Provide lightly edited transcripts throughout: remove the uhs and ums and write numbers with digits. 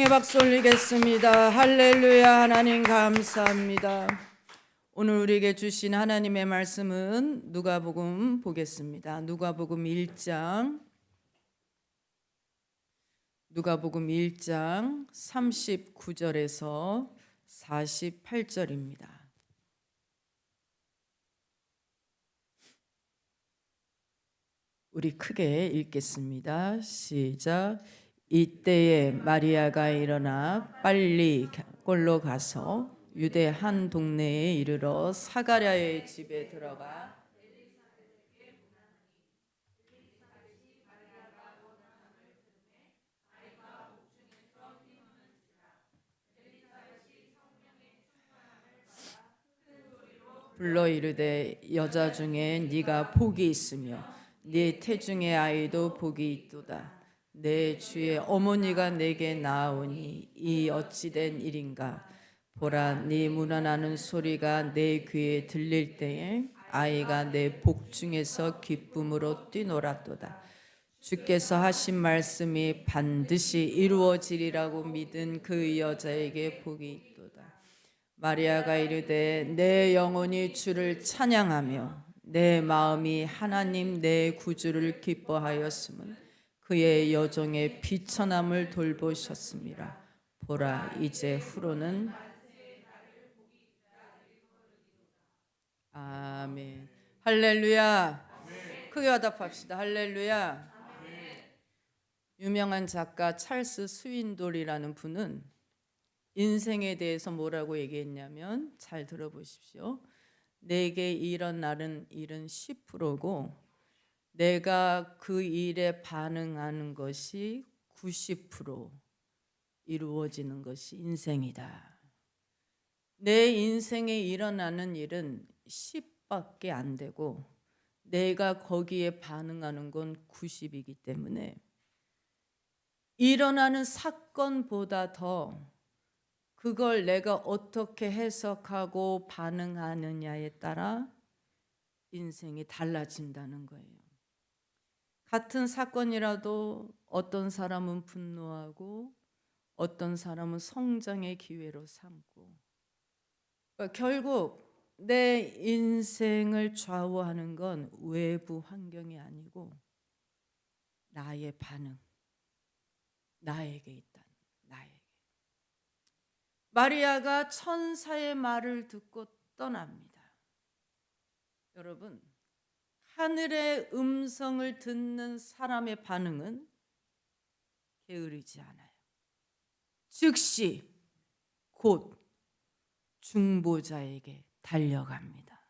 박수 올리겠습니다. 할렐루야. 하나님 감사합니다. 오늘 우리에게 주신 하나님의 말씀은 누가복음 보겠습니다. 누가복음 1장 39절에서 48절입니다. 우리 크게 읽겠습니다. 시작. 이때에 마리아가 일어나 빨리 꼴로 가서 유대 한 동네에 이르러 사가랴의 집에 들어가 불러 이르되 여자 중에 네가 복이 있으며 네 태중의 아이도 복이 있도다. 내 주의 어머니가 내게 나아오니 이 어찌된 일인가. 보라, 네 문안하는 소리가 내 귀에 들릴 때에 아이가 내 복 중에서 기쁨으로 뛰놀았도다. 주께서 하신 말씀이 반드시 이루어지리라고 믿은 그 여자에게 복이 있도다. 마리아가 이르되 내 영혼이 주를 찬양하며 내 마음이 하나님 내 구주를 기뻐하였음은 그의 여종의 비천함을 돌보셨습니다. 보라, 이제 후로는 아멘. 할렐루야. 크게 화답합시다. 할렐루야. 유명한 작가 찰스 스윈돌이라는 분은 인생에 대해서 뭐라고 얘기했냐면, 잘 들어보십시오. 내게 일어나는 일은 10%고 내가 그 일에 반응하는 것이 90% 이루어지는 것이 인생이다. 내 인생에 일어나는 일은 10밖에 안 되고 내가 거기에 반응하는 건 90이기 때문에 일어나는 사건보다 더 그걸 내가 어떻게 해석하고 반응하느냐에 따라 인생이 달라진다는 거예요. 같은 사건이라도 어떤 사람은 분노하고 어떤 사람은 성장의 기회로 삼고, 그러니까 결국 내 인생을 좌우하는 건 외부 환경이 아니고 나의 반응, 나에게 있다. 나에게. 마리아가 천사의 말을 듣고 떠납니다. 여러분, 하늘의 음성을 듣는 사람의 반응은 게으르지 않아요. 즉시 곧 중보자에게 달려갑니다.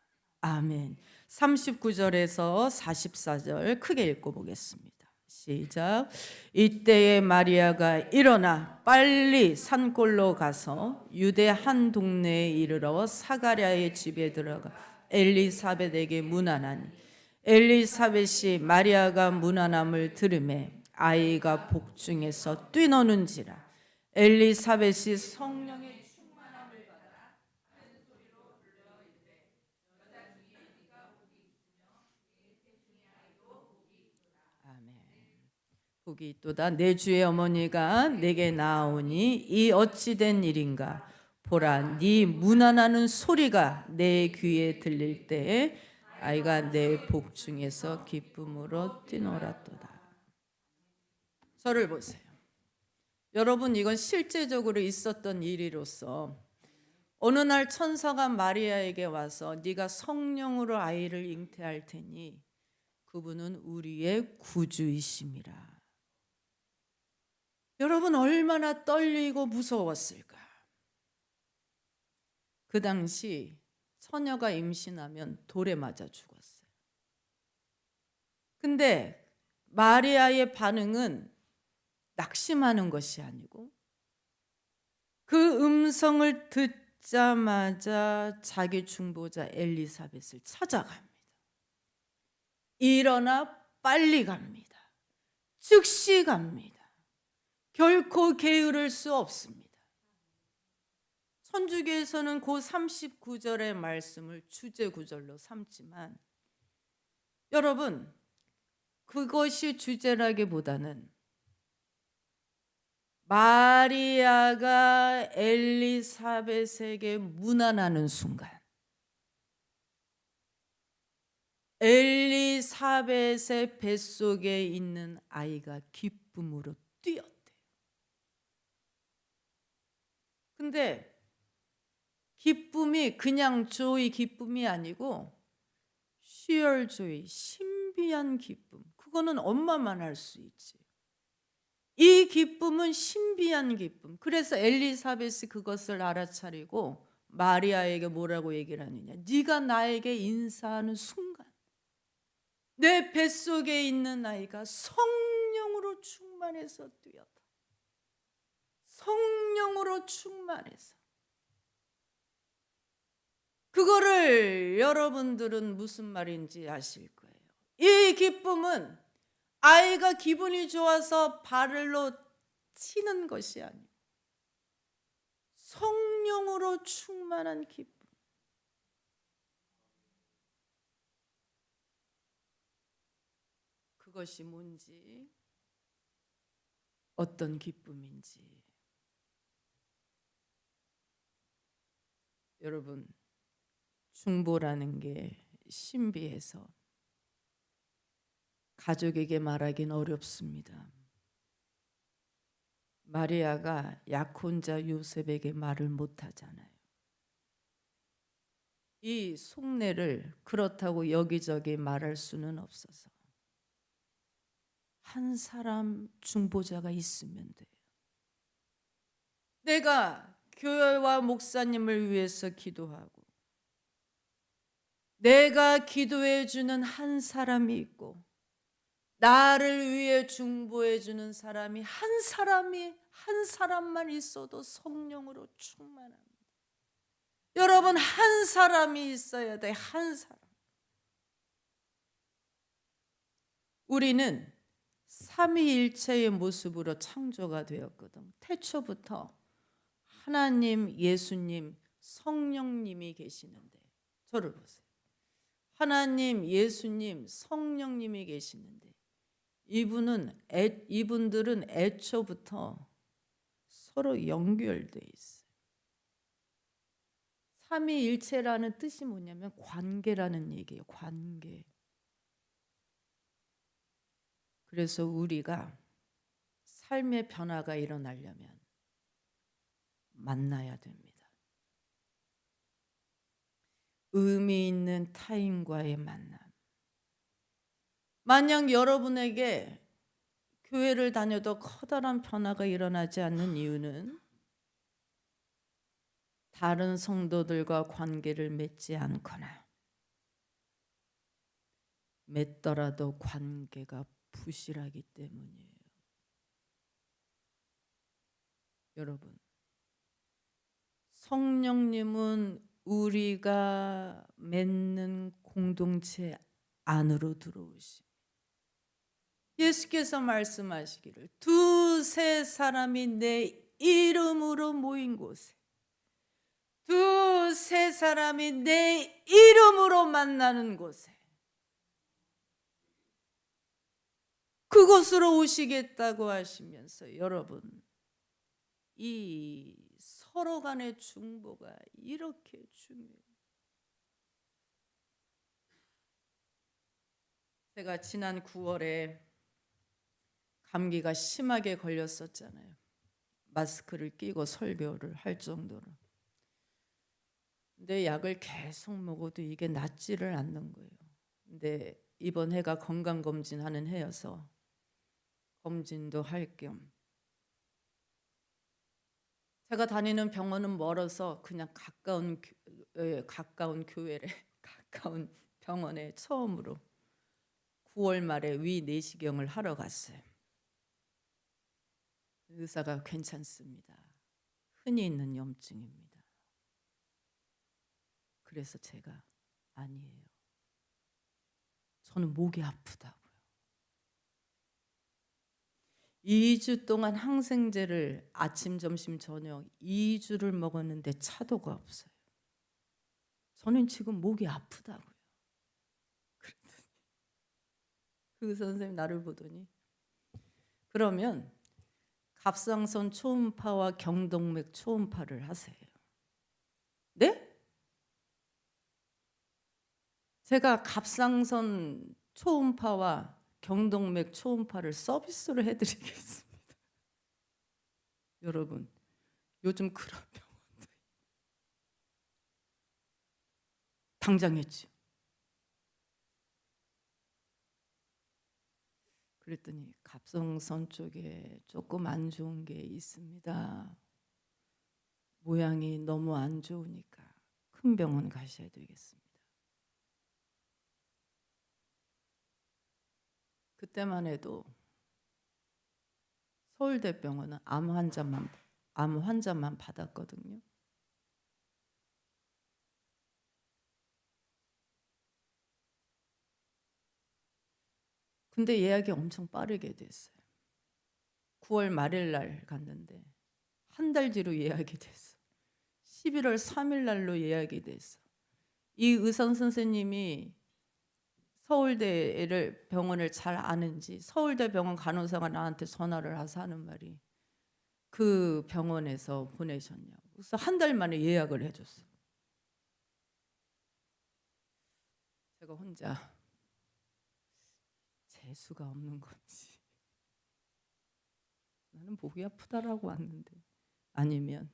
아멘. 39절에서 44절 크게 읽어보겠습니다. 시작. 이때에 마리아가 일어나 빨리 산골로 가서 유대 한 동네에 이르러 사가랴의 집에 들어가 엘리사벳에게 문안하니 엘리사벳이 마리아가 문안함을 들으매 아이가 복중에서 뛰노는지라. 엘리사벳이 성령의 충만함을 받아 큰 소리로 불러 이르되 여자 중에 네가 복이 있으며 네 태중의 아이도 복이 있도다. 아멘. 복이 있도다. 내 주의 어머니가 내게 나아오니 이 어찌된 일인가. 보라, 네 문안하는 소리가 내 귀에 들릴 때에 아이가 내 복 중에서 기쁨으로 뛰놀았도다. 저를 보세요. 여러분, 이건 실제적으로 있었던 일이로서 어느 날 천사가 마리아에게 와서 네가 성령으로 아이를 잉태할 테니 그분은 우리의 구주이심이라. 여러분, 얼마나 떨리고 무서웠을까. 그 당시 처녀가 임신하면 돌에 맞아 죽었어요. 근데 마리아의 반응은 낙심하는 것이 아니고 그 음성을 듣자마자 자기 중보자 엘리사벳을 찾아갑니다. 일어나 빨리 갑니다. 즉시 갑니다. 결코 게으를 수 없습니다. 천주교에서는 그 39절의 말씀을 주제 구절로 삼지만 여러분, 그것이 주제라기보다는 마리아가 엘리사벳에게 문안하는 순간 엘리사벳의 뱃속에 있는 아이가 기쁨으로 뛰었대요. 근데 기쁨이 그냥 조이 기쁨이 아니고 sheer joy, 신비한 기쁨. 그거는 엄마만 할 수 있지. 이 기쁨은 신비한 기쁨. 그래서 엘리사벳이 그것을 알아차리고 마리아에게 뭐라고 얘기를 하느냐. 네가 나에게 인사하는 순간 내 뱃속에 있는 아이가 성령으로 충만해서 뛰었다. 성령으로 충만해서. 그거를 여러분들은 무슨 말인지 아실 거예요. 이 기쁨은 아이가 기분이 좋아서 발로 치는 것이 아니고 성령으로 충만한 기쁨. 그것이 뭔지, 어떤 기쁨인지. 여러분, 중보라는 게 신비해서 가족에게 말하긴 어렵습니다. 마리아가 약혼자 요셉에게 말을 못하잖아요. 이 속내를 그렇다고 여기저기 말할 수는 없어서 한 사람 중보자가 있으면 돼요. 내가 교회와 목사님을 위해서 기도하고 내가 기도해 주는 한 사람이 있고 나를 위해 중보해 주는 사람이 한 사람만 있어도 성령으로 충만합니다. 여러분, 한 사람이 있어야 돼. 한 사람. 우리는 삼위일체의 모습으로 창조가 되었거든. 태초부터 하나님, 예수님, 성령님이 계시는데 저를 보세요. 하나님, 예수님, 성령님이 계시는데 이분들은 애초부터 서로 연결돼 있어요. 삼위일체라는 뜻이 뭐냐면 관계라는 얘기예요. 관계. 그래서 우리가 삶의 변화가 일어나려면 만나야 됩니다. 의미 있는 타인과의 만남. 만약 여러분에게 교회를 다녀도 커다란 변화가 일어나지 않는 이유는 다른 성도들과 관계를 맺지 않거나 맺더라도 관계가 부실하기 때문이에요. 여러분, 성령님은 우리가 맺는 공동체 안으로 들어오시. 예수께서 말씀하시기를 두세 사람이 내 이름으로 모인 곳에 두세 사람이 내 이름으로 만나는 곳에 그곳으로 오시겠다고 하시면서 여러분 이 서로 간의 중보가 이렇게 중요해요. 제가 지난 9월에 감기가 심하게 걸렸었잖아요. 마스크를 끼고 설교를 할 정도로. 근데 약을 계속 먹어도 이게 낫지를 않는 거예요. 근데 이번 해가 건강검진하는 해여서 검진도 할 겸 제가 다니는 병원은 멀어서 그냥 가까운 교회래 가까운 병원에 처음으로 9월 말에 위 내시경을 하러 갔어요. 의사가 괜찮습니다. 흔히 있는 염증입니다. 그래서 제가 아니에요. 저는 목이 아프다고요. 2주 동안 항생제를 아침, 점심, 저녁 2주를 먹었는데 차도가 없어요. 저는 지금 목이 아프다고요. 그랬더니 그 선생님 나를 보더니 그러면 갑상선 초음파와 경동맥 초음파를 하세요. 네? 제가 갑상선 초음파와 경동맥 초음파를 서비스로 해드리겠습니다. 여러분, 요즘 그런 병원도 당장 했죠. 그랬더니 갑상선 쪽에 조금 안 좋은 게 있습니다. 모양이 너무 안 좋으니까 큰 병원 가셔야 되겠습니다. 그때만 해도 서울대병원은 암 환자만 받았거든요. 근데 예약이 엄청 빠르게 됐어요. 9월 말일 날 갔는데 한 달 뒤로 예약이 됐어. 11월 3일 날로 예약이 됐어. 이 의사 선생님이 서울대를 병원을 잘 아는지 서울대 병원 간호사가 나한테 전화를 해서 하는 말이 그 병원에서 보내셨냐고. 그래서 한 달 만에 예약을 해줬어. 제가 혼자 재수가 없는 건지 나는 목이 아프다라고 왔는데 아니면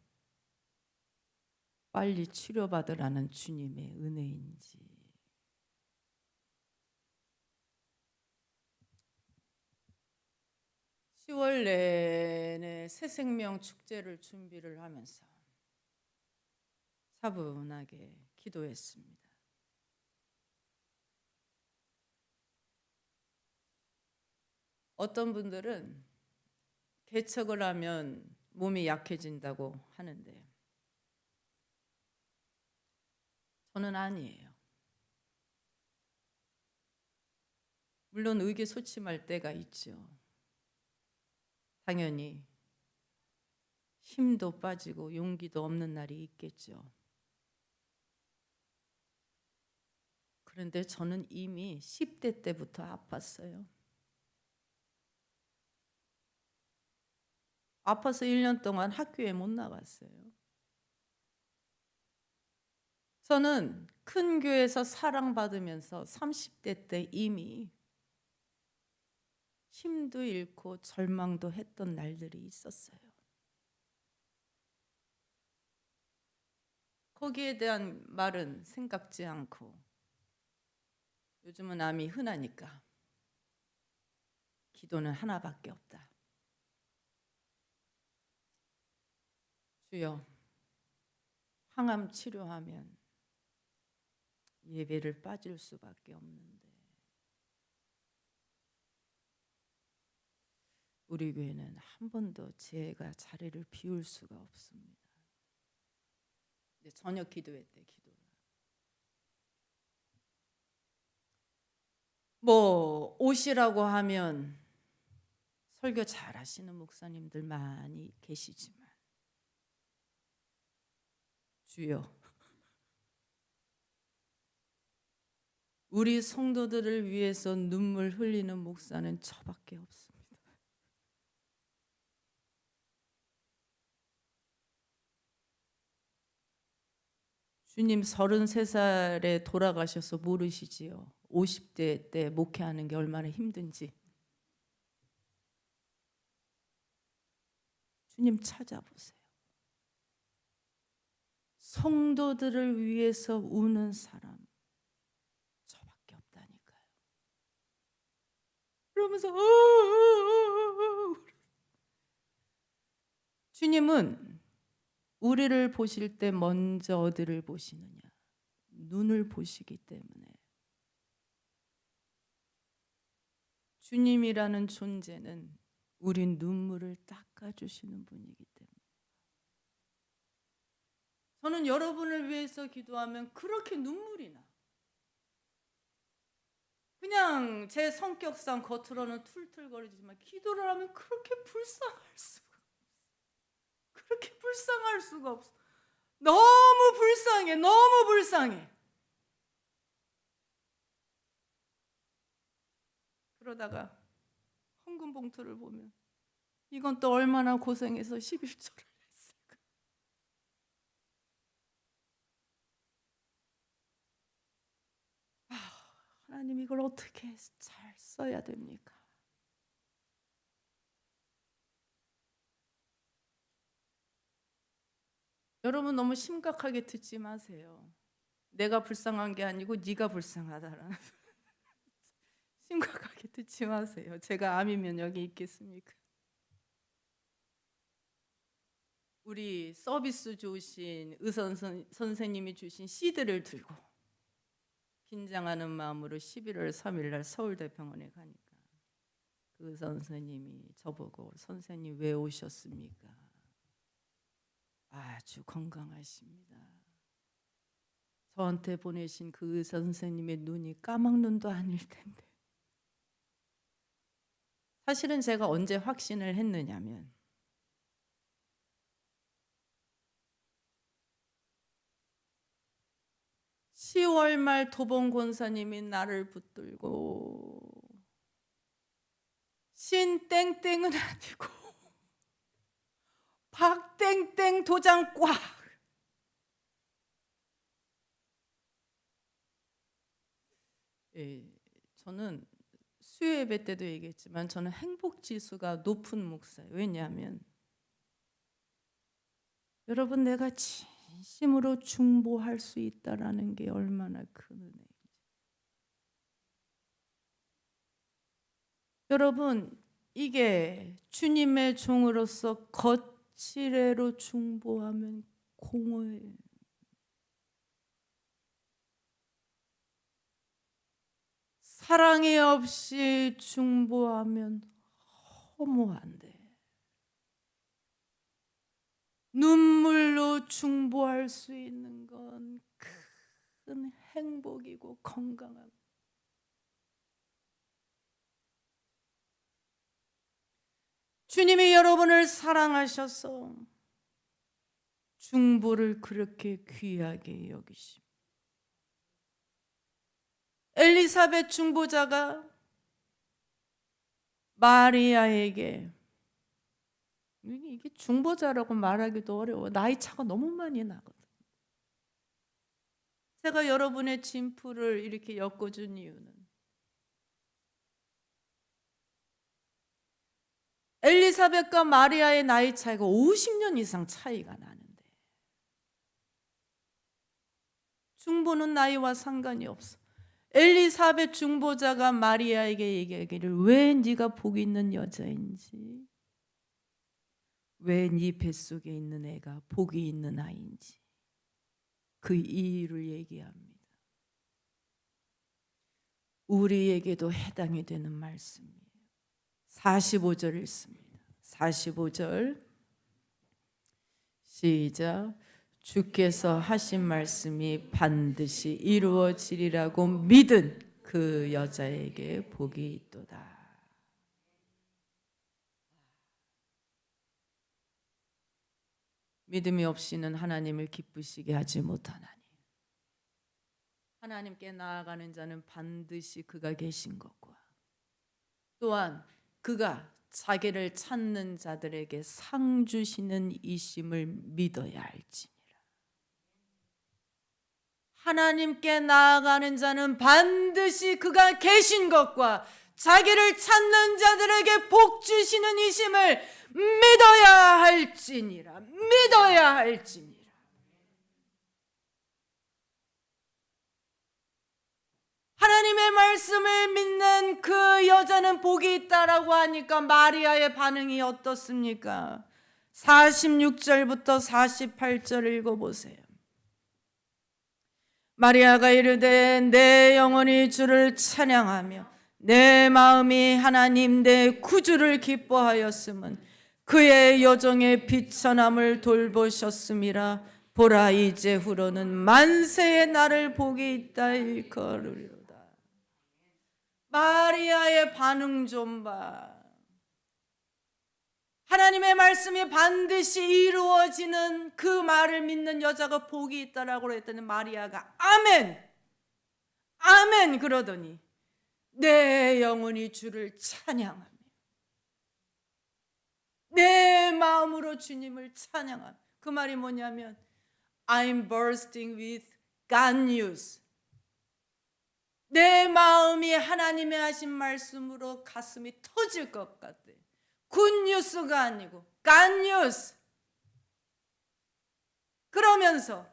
빨리 치료받으라는 주님의 은혜인지. 10월 내내 새생명 축제를 준비를 하면서 차분하게 기도했습니다. 어떤 분들은 개척을 하면 몸이 약해진다고 하는데 저는 아니에요. 물론 의기소침할 때가 있죠. 당연히 힘도 빠지고 용기도 없는 날이 있겠죠. 그런데 저는 이미 10대 때부터 아팠어요. 아파서 1년 동안 학교에 못 나갔어요. 저는 큰 교회에서 사랑받으면서 30대 때 이미 힘도 잃고 절망도 했던 날들이 있었어요. 거기에 대한 말은 생각지 않고 요즘은 암이 흔하니까 기도는 하나밖에 없다. 주여, 항암 치료하면 예배를 빠질 수밖에 없는데 우리 교회는 한 번도 제가 자리를 비울 수가 없습니다. 이제 저녁 기도회 때 기도를. 뭐 오시라고 하면 설교 잘 하시는 목사님들 많이 계시지만 주여, 우리 성도들을 위해서 눈물 흘리는 목사는 저밖에 없습니다. 주님 33살에 돌아가셔서 모르시지요. 50대 때 목회하는 게 얼마나 힘든지. 주님 찾아보세요. 성도들을 위해서 우는 사람 저밖에 없다니까요. 그러면서 주님은 우리를 보실 때 먼저 어디를 보시느냐? 눈을 보시기 때문에 주님이라는 존재는 우리 눈물을 닦아주시는 분이기 때문에 저는 여러분을 위해서 기도하면 그렇게 눈물이 나. 그냥 제 성격상 겉으로는 툴툴거리지만 기도를 하면 그렇게 불쌍할 수가 없어. 너무 불쌍해. 너무 불쌍해. 그러다가 헌금 봉투를 보면 이건 또 얼마나 고생해서 11조를 했을까. 하나님, 이걸 어떻게 잘 써야 됩니까? 여러분, 너무 심각하게 듣지 마세요. 내가 불쌍한 게 아니고 네가 불쌍하다라는 심각하게 듣지 마세요. 제가 암이면 여기 있겠습니까? 우리 서비스 주신 선생님이 주신 CD를 들고 긴장하는 마음으로 11월 3일 날 서울대병원에 가니까 그 선생님이 저보고 선생님 왜 오셨습니까? 아주 건강하십니다. 저한테 보내신 그 선생님의 눈이 까막눈도 아닐 텐데. 사실은 제가 언제 확신을 했느냐면 10월 말 도봉 권사님이 나를 붙들고 신땡땡은 아니고 박땡땡 도장 꽉. 예, 저는 수요 예배 때도 얘기했지만 저는 행복 지수가 높은 목사예요. 왜냐하면 여러분, 내가 진심으로 중보할 수 있다라는 게 얼마나 큰 은혜인지. 여러분, 이게 주님의 종으로서 거칠애로 중보하면 공허해요. 사랑이 없이 중보하면 허무한데 눈물로 중보할 수 있는 건 큰 행복이고 건강하고. 주님이 여러분을 사랑하셔서 중보를 그렇게 귀하게 여기십니다. 엘리사벳 중보자가 마리아에게, 이게 중보자라고 말하기도 어려워. 나이 차가 너무 많이 나거든. 제가 여러분의 진풀을 이렇게 엮어준 이유는 엘리사벳과 마리아의 나이 차이가 50년 이상 차이가 나는데 중보는 나이와 상관이 없어. 엘리사벳 중보자가 마리아에게 얘기하기를 왜 네가 복이 있는 여자인지, 왜 네 뱃속에 있는 애가 복이 있는 아이인지 그 이유를 얘기합니다. 우리에게도 해당이 되는 말씀이에요. 45절 읽습니다. 45절 시작. 주께서 하신 말씀이 반드시 이루어지리라고 믿은 그 여자에게 복이 있도다. 믿음이 없이는 하나님을 기쁘시게 하지 못하나니 하나님께 나아가는 자는 반드시 그가 계신 것과 또한 그가 자기를 찾는 자들에게 상 주시는 이심을 믿어야 할지니라. 하나님께 나아가는 자는 반드시 그가 계신 것과 자기를 찾는 자들에게 복 주시는 이심을 믿어야 할지니라. 믿어야 할지니라. 하나님의 말씀을 믿는 그 여자는 복이 있다라고 하니까 마리아의 반응이 어떻습니까? 46절부터 48절 읽어보세요. 마리아가 이르되 내 영혼이 주를 찬양하며 내 마음이 하나님 내 구주를 기뻐하였음은 그의 여종의 비천함을 돌보셨음이라. 보라 이제 후로는 만세의 나를 복이 있다 일컬으리로다. 마리아의 반응 좀 봐. 하나님의 말씀이 반드시 이루어지는 그 말을 믿는 여자가 복이 있다라고 했더니 마리아가 아멘 아멘 그러더니 내 영혼이 주를 찬양하며 내 마음으로 주님을 찬양함. 그 말이 뭐냐면 I'm bursting with God news. 내 마음이 하나님의 하신 말씀으로 가슴이 터질 것 같아. 굿뉴스가 아니고 갓뉴스. 그러면서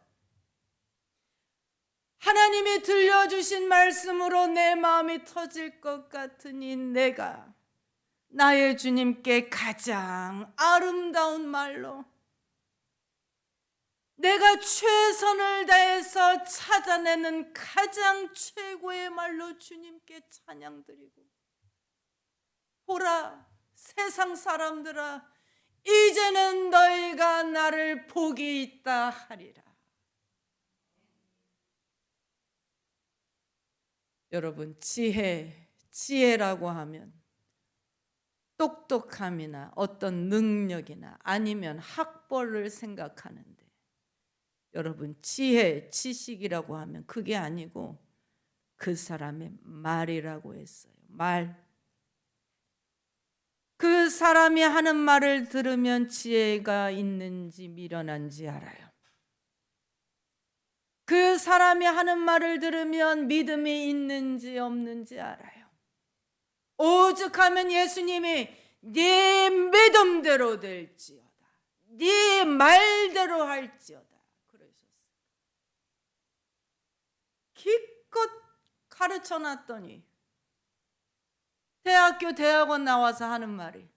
하나님이 들려주신 말씀으로 내 마음이 터질 것 같으니 내가 나의 주님께 가장 아름다운 말로 내가 최선을 다해서 찾아내는 가장 최고의 말로 주님께 찬양드리고, 보라 세상 사람들아, 이제는 너희가 나를 복이 있다 하리라. 여러분, 지혜라고 하면 똑똑함이나 어떤 능력이나 아니면 학벌을 생각하는데, 여러분, 지식이라고 하면 그게 아니고 그 사람의 말이라고 했어요. 말. 그 사람이 하는 말을 들으면 지혜가 있는지 미련한지 알아요. 그 사람이 하는 말을 들으면 믿음이 있는지 없는지 알아요. 오죽하면 예수님이 네 믿음대로 될지어다, 네 말대로 할지어다 그러셨어요. 기껏 가르쳐놨더니 대학원 나와서 하는 말이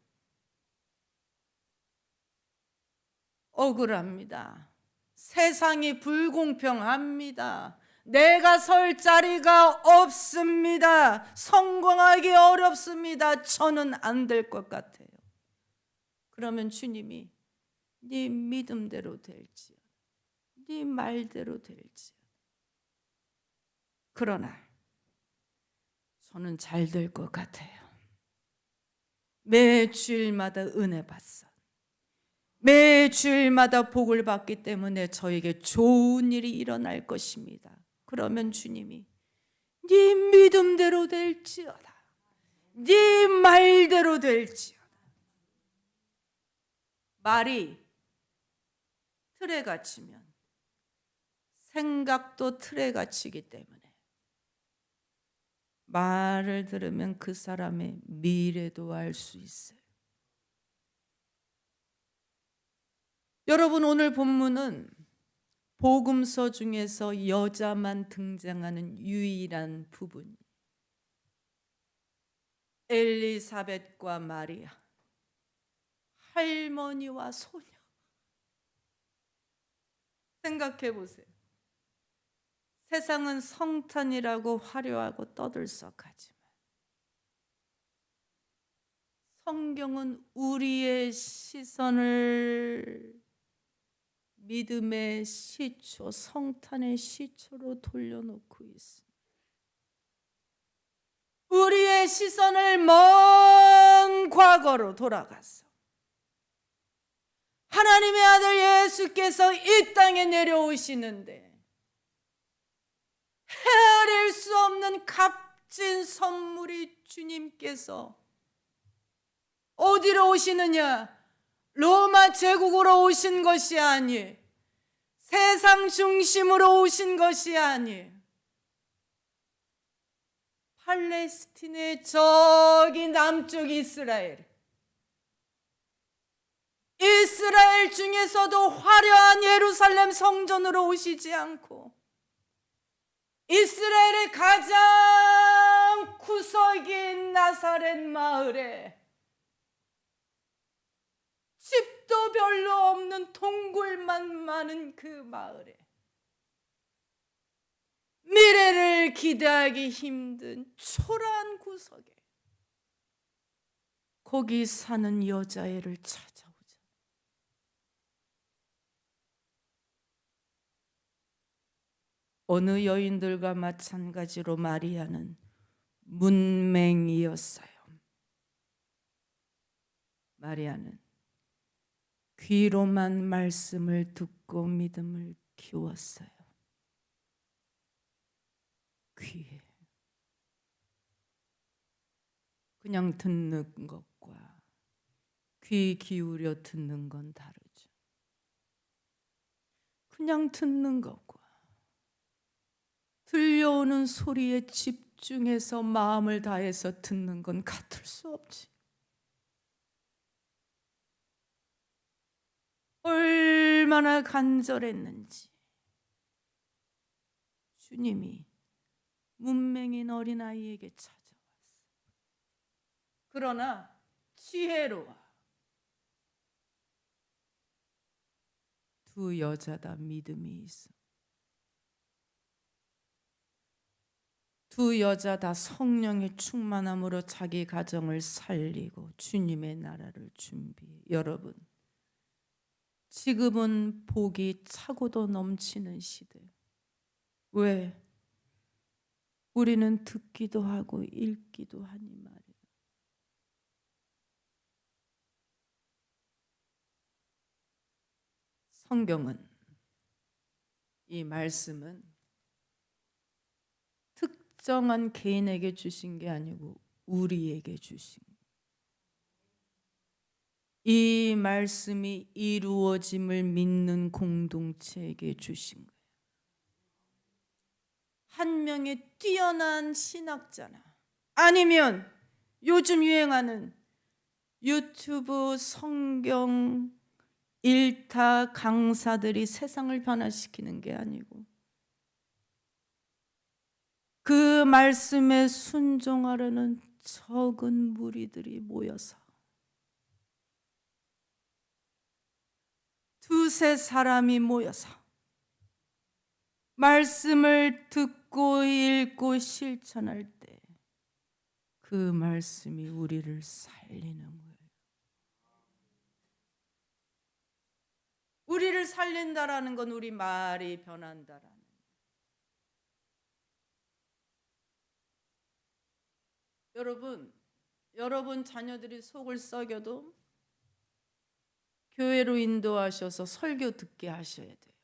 억울합니다. 세상이 불공평합니다. 내가 설 자리가 없습니다. 성공하기 어렵습니다. 저는 안 될 것 같아요. 그러면 주님이 네 믿음대로 될지어다, 네 말대로 될지어다. 그러나 저는 잘 될 것 같아요. 매 주일마다 은혜 받사, 매 주일마다 복을 받기 때문에 저에게 좋은 일이 일어날 것입니다. 그러면 주님이 네 믿음대로 될지어다, 네 말대로 될지어다. 말이 틀에 갇히면 생각도 틀에 갇히기 때문에 말을 들으면 그 사람의 미래도 알 수 있어요. 여러분, 오늘 본문은 복음서 중에서 여자만 등장하는 유일한 부분. 엘리사벳과 마리아, 할머니와 소녀. 생각해 보세요. 세상은 성탄이라고 화려하고 떠들썩하지만 성경은 우리의 시선을 믿음의 시초, 성탄의 시초로 돌려놓고 있습니다. 우리의 시선을 먼 과거로 돌아가서 하나님의 아들 예수께서 이 땅에 내려오시는데 헤아릴 수 없는 값진 선물이 주님께서 어디로 오시느냐? 로마 제국으로 오신 것이 아니, 세상 중심으로 오신 것이 아니, 팔레스틴의 저기 남쪽 이스라엘 중에서도 화려한 예루살렘 성전으로 오시지 않고 이스라엘의 가장 구석인 나사렛 마을에 집도 별로 없는 동굴만 많은 그 마을에 미래를 기대하기 힘든 초라한 구석에 거기 사는 여자애를 찾아오자. 어느 여인들과 마찬가지로 마리아는 문맹이었어요. 마리아는 귀로만 말씀을 듣고 믿음을 키웠어요. 귀에 그냥 듣는 것과 귀 기울여 듣는 건 다르죠. 그냥 듣는 것과 들려오는 소리에 집중해서 마음을 다해서 듣는 건 같을 수 없지. 얼마나 간절했는지 주님이 문맹인 어린아이에게 찾아왔어. 그러나 지혜로워. 두 여자다 믿음이 있어. 두 여자 다 성령의 충만함으로 자기 가정을 살리고 주님의 나라를 준비해. 여러분, 지금은 복이 차고도 넘치는 시대. 왜? 우리는 듣기도 하고 읽기도 하니 말이야. 성경은, 이 말씀은 특정한 개인에게 주신 게 아니고 우리에게 주신 거예요. 이 말씀이 이루어짐을 믿는 공동체에게 주신 거예요. 한 명의 뛰어난 신학자나 아니면 요즘 유행하는 유튜브 성경 일타 강사들이 세상을 변화시키는 게 아니고 그 말씀에 순종하려는 적은 무리들이 모여서 두세 사람이 모여서 말씀을 듣고 읽고 실천할 때 그 말씀이 우리를 살리는 거예요. 우리를 살린다라는 건 우리 말이 변한다라는. 여러분 자녀들이 속을 썩여도 교회로 인도하셔서 설교 듣게 하셔야 돼요.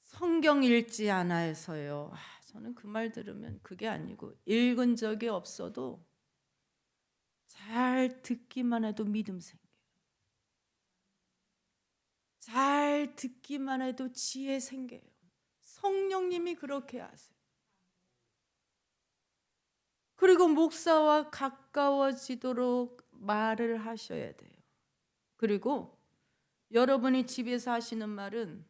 성경 읽지 않아서요. 저는 그 말 들으면 그게 아니고 읽은 적이 없어도 잘 듣기만 해도 믿음 생겨요. 잘 듣기만 해도 지혜 생겨요. 성령님이 그렇게 하세요. 그리고 목사와 가까워지도록 말을 하셔야 돼요. 그리고 여러분이 집에서 하시는 말은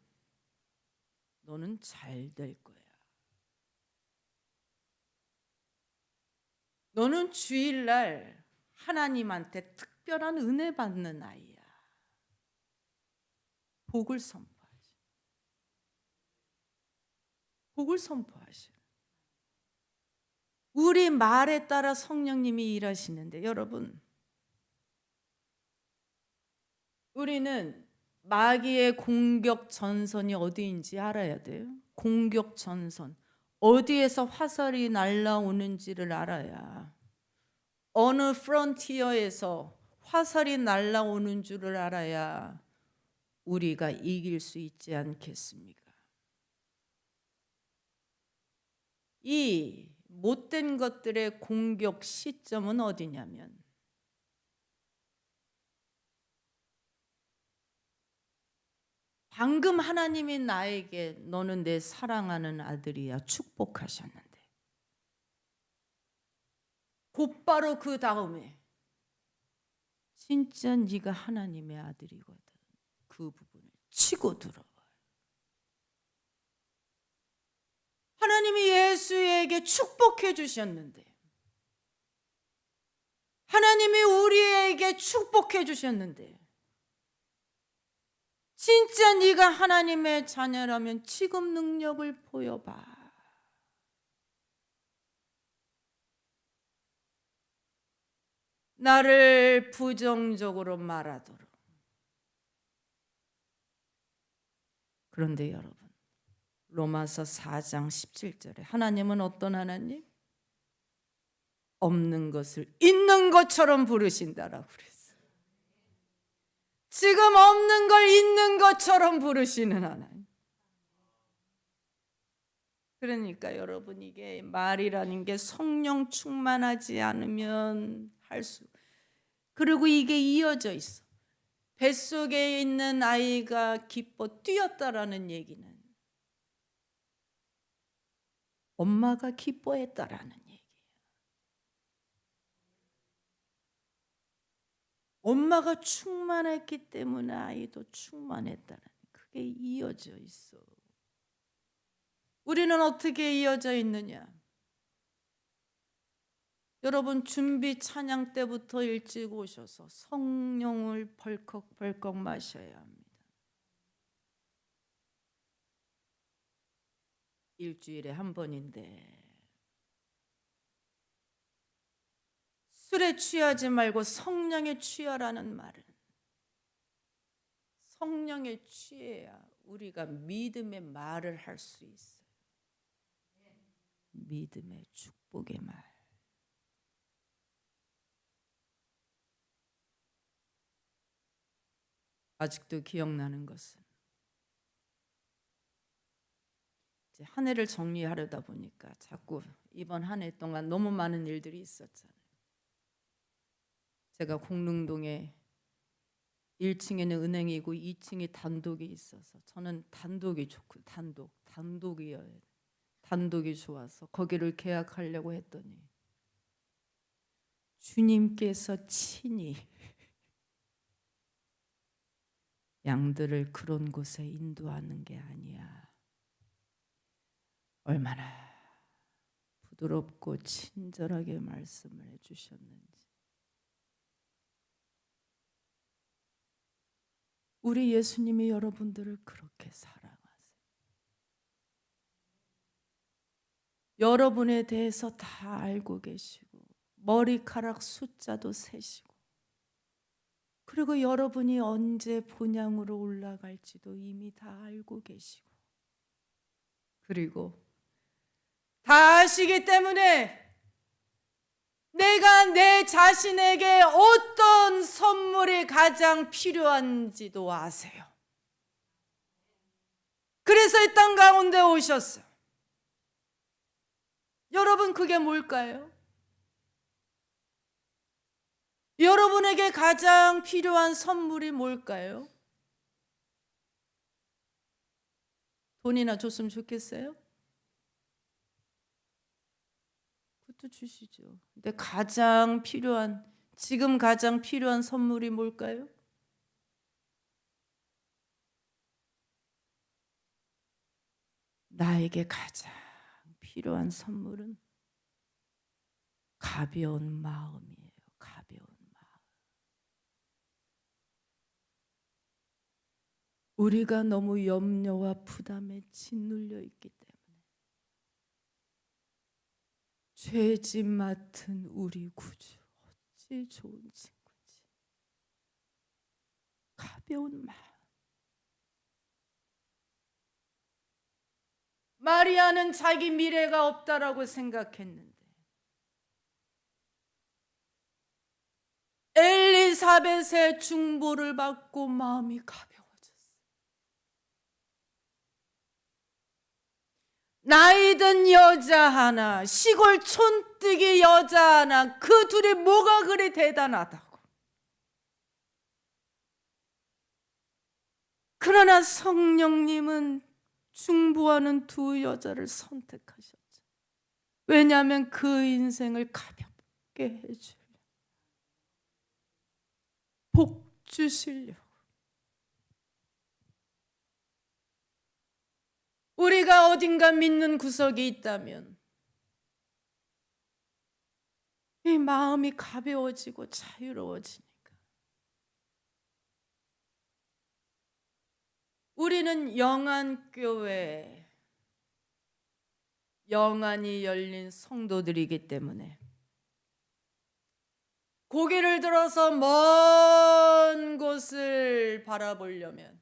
너는 잘 될 거야. 너는 주일날 하나님한테 특별한 은혜 받는 아이야. 복을 선포하시. 복을 선포하시. 우리 말에 따라 성령님이 일하시는데 여러분, 우리는 마귀의 공격 전선이 어디인지 알아야 돼요. 공격 전선. 어디에서 화살이 날라오는지를 알아야, 어느 프론티어에서 화살이 날라오는 줄을 알아야 우리가 이길 수 있지 않겠습니까? 이 못된 것들의 공격 시점은 어디냐면 방금 하나님이 나에게 너는 내 사랑하는 아들이야 축복하셨는데 곧바로 그 다음에 진짜 네가 하나님의 아들이거든. 그 부분을 치고 들어와요. 하나님이 예수에게 축복해 주셨는데, 하나님이 우리에게 축복해 주셨는데 진짜 네가 하나님의 자녀라면 지금 능력을 보여봐. 나를 부정적으로 말하도록. 그런데 여러분, 로마서 4장 17절에 하나님은 어떤 하나님? 없는 것을 있는 것처럼 부르신다라고 그랬어요. 지금 없는 걸 있는 것처럼 부르시는 하나님. 그러니까 여러분, 이게 말이라는 게 성령 충만하지 않으면 그리고 이게 이어져 있어. 뱃속에 있는 아이가 기뻐 뛰었다라는 얘기는 엄마가 기뻐했다라는 얘기예요. 엄마가 충만했기 때문에 아이도 충만했다는, 그게 이어져 있어. 우리는 어떻게 이어져 있느냐? 여러분, 준비 찬양 때부터 일찍 오셔서 성령을 벌컥벌컥 마셔야 합니다. 일주일에 한 번인데 술에 취하지 말고 성령에 취하라는 말은, 성령에 취해야 우리가 믿음의 말을 할 수 있어요. 믿음의 축복의 말. 아직도 기억나는 것은, 이제 한 해를 정리하려다 보니까 자꾸 이번 한 해 동안 너무 많은 일들이 있었잖아요. 제가 공릉동에 1층에는 은행이고 2층이 단독이 있어서 저는 단독이 좋고, 단독이 좋아서 거기를 계약하려고 했더니 주님께서 친히 양들을 그런 곳에 인도하는 게 아니야. 얼마나 부드럽고 친절하게 말씀을 해주셨는지. 우리 예수님이 여러분들을 그렇게 사랑하세요. 여러분에 대해서 다 알고 계시고 머리카락 숫자도 세시고, 그리고 여러분이 언제 본향으로 올라갈지도 이미 다 알고 계시고, 그리고 다 아시기 때문에 내가 내 자신에게 어떤 선물이 가장 필요한지도 아세요. 그래서 이 땅 가운데 오셨어요. 여러분, 그게 뭘까요? 여러분에게 가장 필요한 선물이 뭘까요? 돈이나 줬으면 좋겠어요? 그것도 주시죠. 근데 지금 가장 필요한 선물이 뭘까요? 나에게 가장 필요한 선물은 가벼운 마음이에요. 가벼운 마음. 우리가 너무 염려와 부담에 짓눌려 있기 때문에 죄짐 맡은 우리 구주, 어찌 좋은 친구지. 가벼운 마음. 마리아는 자기 미래가 없다라고 생각했는데 엘리사벳의 중보를 받고 마음이 가벼워졌어요. 나이든 여자 하나, 시골 촌뜨기 여자 하나, 그 둘이 뭐가 그리 대단하다고. 그러나 성령님은 중보하는 두 여자를 선택하셨죠. 왜냐하면 그 인생을 가볍게 해주려고, 복 주시려고. 우리가 어딘가 믿는 구석이 있다면 이 마음이 가벼워지고 자유로워지니까 우리는 영안교회, 영안이 열린 성도들이기 때문에 고개를 들어서 먼 곳을 바라보려면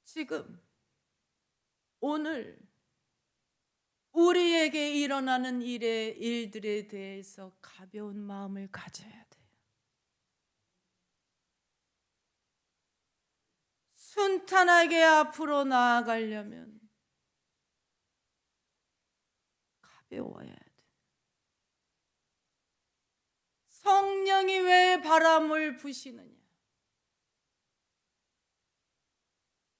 지금 오늘 우리에게 일어나는 일들에 대해서 가벼운 마음을 가져야 돼요. 순탄하게 앞으로 나아가려면 가벼워야 돼. 성령이 왜 바람을 부시느냐?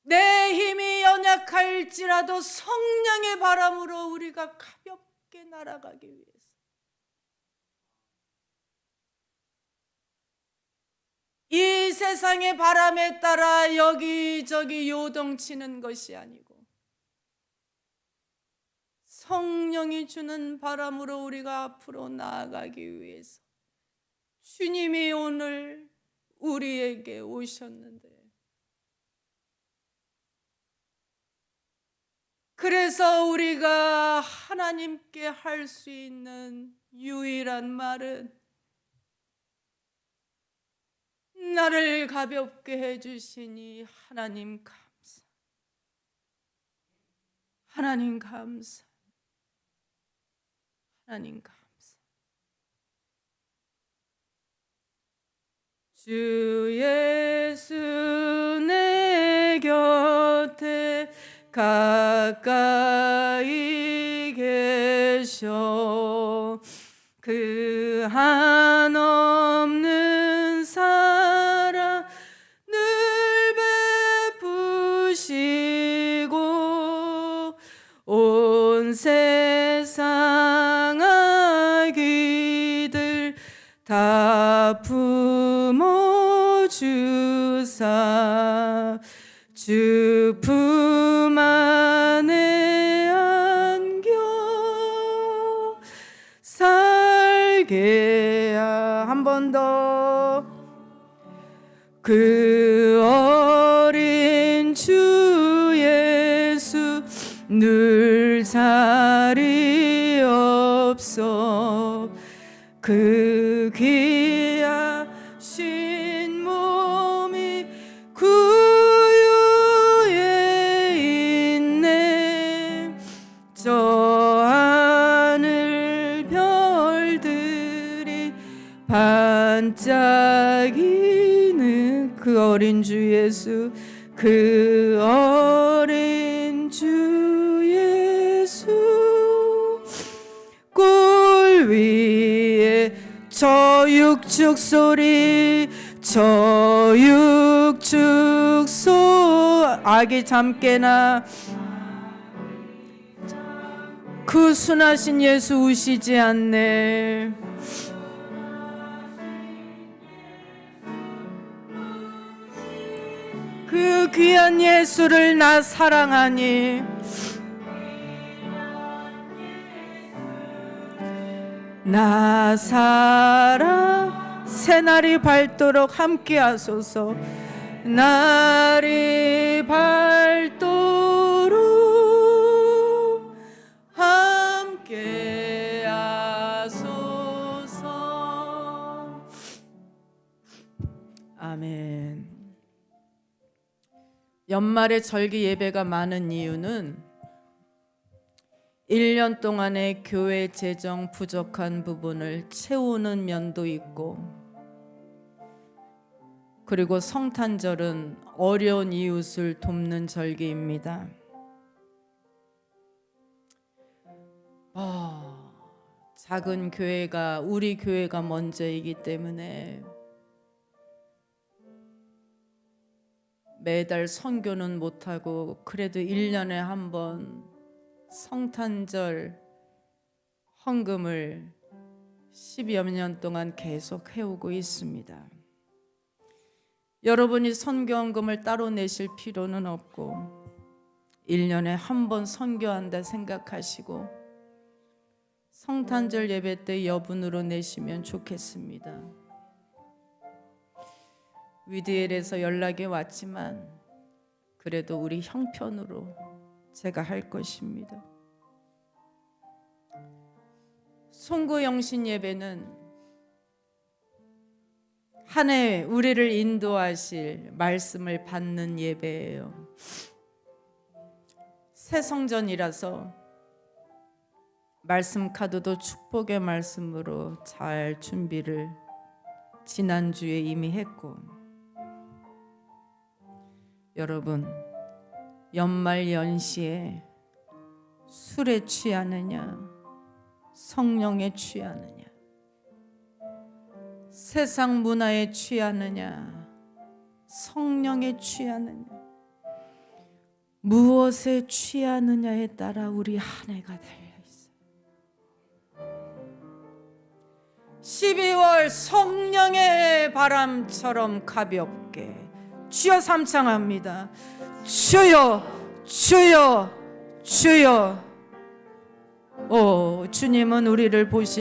내 힘이 연약할지라도 성령의 바람으로 우리가 가볍게 날아가기 위해서. 이 세상의 바람에 따라 여기저기 요동치는 것이 아니고 성령이 주는 바람으로 우리가 앞으로 나아가기 위해서 주님이 오늘 우리에게 오셨는데, 그래서 우리가 하나님께 할 수 있는 유일한 말은 나를 가볍게 해주시니 하나님 감사, 하나님 감사, 하나님 감사. 주 예수 내 곁에 가까이 계셔 그 한없는 사랑 늘 베푸시고 온 세상 악기들 다 품어주사 주 품 안에 안겨 살게 한 번 더 그 어린 주 예수 늘 자리 없어 그 귀하신 몸이 구유에 있네 저 하늘 별들이 반짝이는 그 어린 주 예수 그 어린 주 예수 꼴 위에 저 육축 소리 저 육축 소 아기 잠깨나 그 순하신 예수 우시지 않네 그 귀한 예수를 나 사랑하니 나 사랑 새날이 밝도록 함께 하소서 날이 밝도록 함께 하소서. 아멘. 연말에 절기 예배가 많은 이유는 1년 동안의 교회 재정 부족한 부분을 채우는 면도 있고, 그리고 성탄절은 어려운 이웃을 돕는 절기입니다. 작은 교회가 우리 교회가 먼저이기 때문에 매달 선교는 못하고 그래도 1년에 한 번 성탄절 헌금을 10여 년 동안 계속 해오고 있습니다. 여러분이 선교헌금을 따로 내실 필요는 없고 1년에 한 번 선교한다 생각하시고 성탄절 예배 때 여분으로 내시면 좋겠습니다. 위드엘에서 연락이 왔지만 그래도 우리 형편으로 제가 할 것입니다. 송구영신 예배는 한 해 우리를 인도하실 말씀을 받는 예배예요. 새 성전이라서 말씀 카드도 축복의 말씀으로 잘 준비를 지난주에 이미 했고, 여러분 연말 연시에 술에 취하느냐 성령에 취하느냐, 세상 문화에 취하느냐, 성령에 취하느냐, 무엇에 취하느냐에 따라 우리 한 해가 달려있어요. 12월 성령의 바람처럼 가볍게 주여 삼창합니다. 주여, 주여, 주여. 오, 주님은 우리를 보시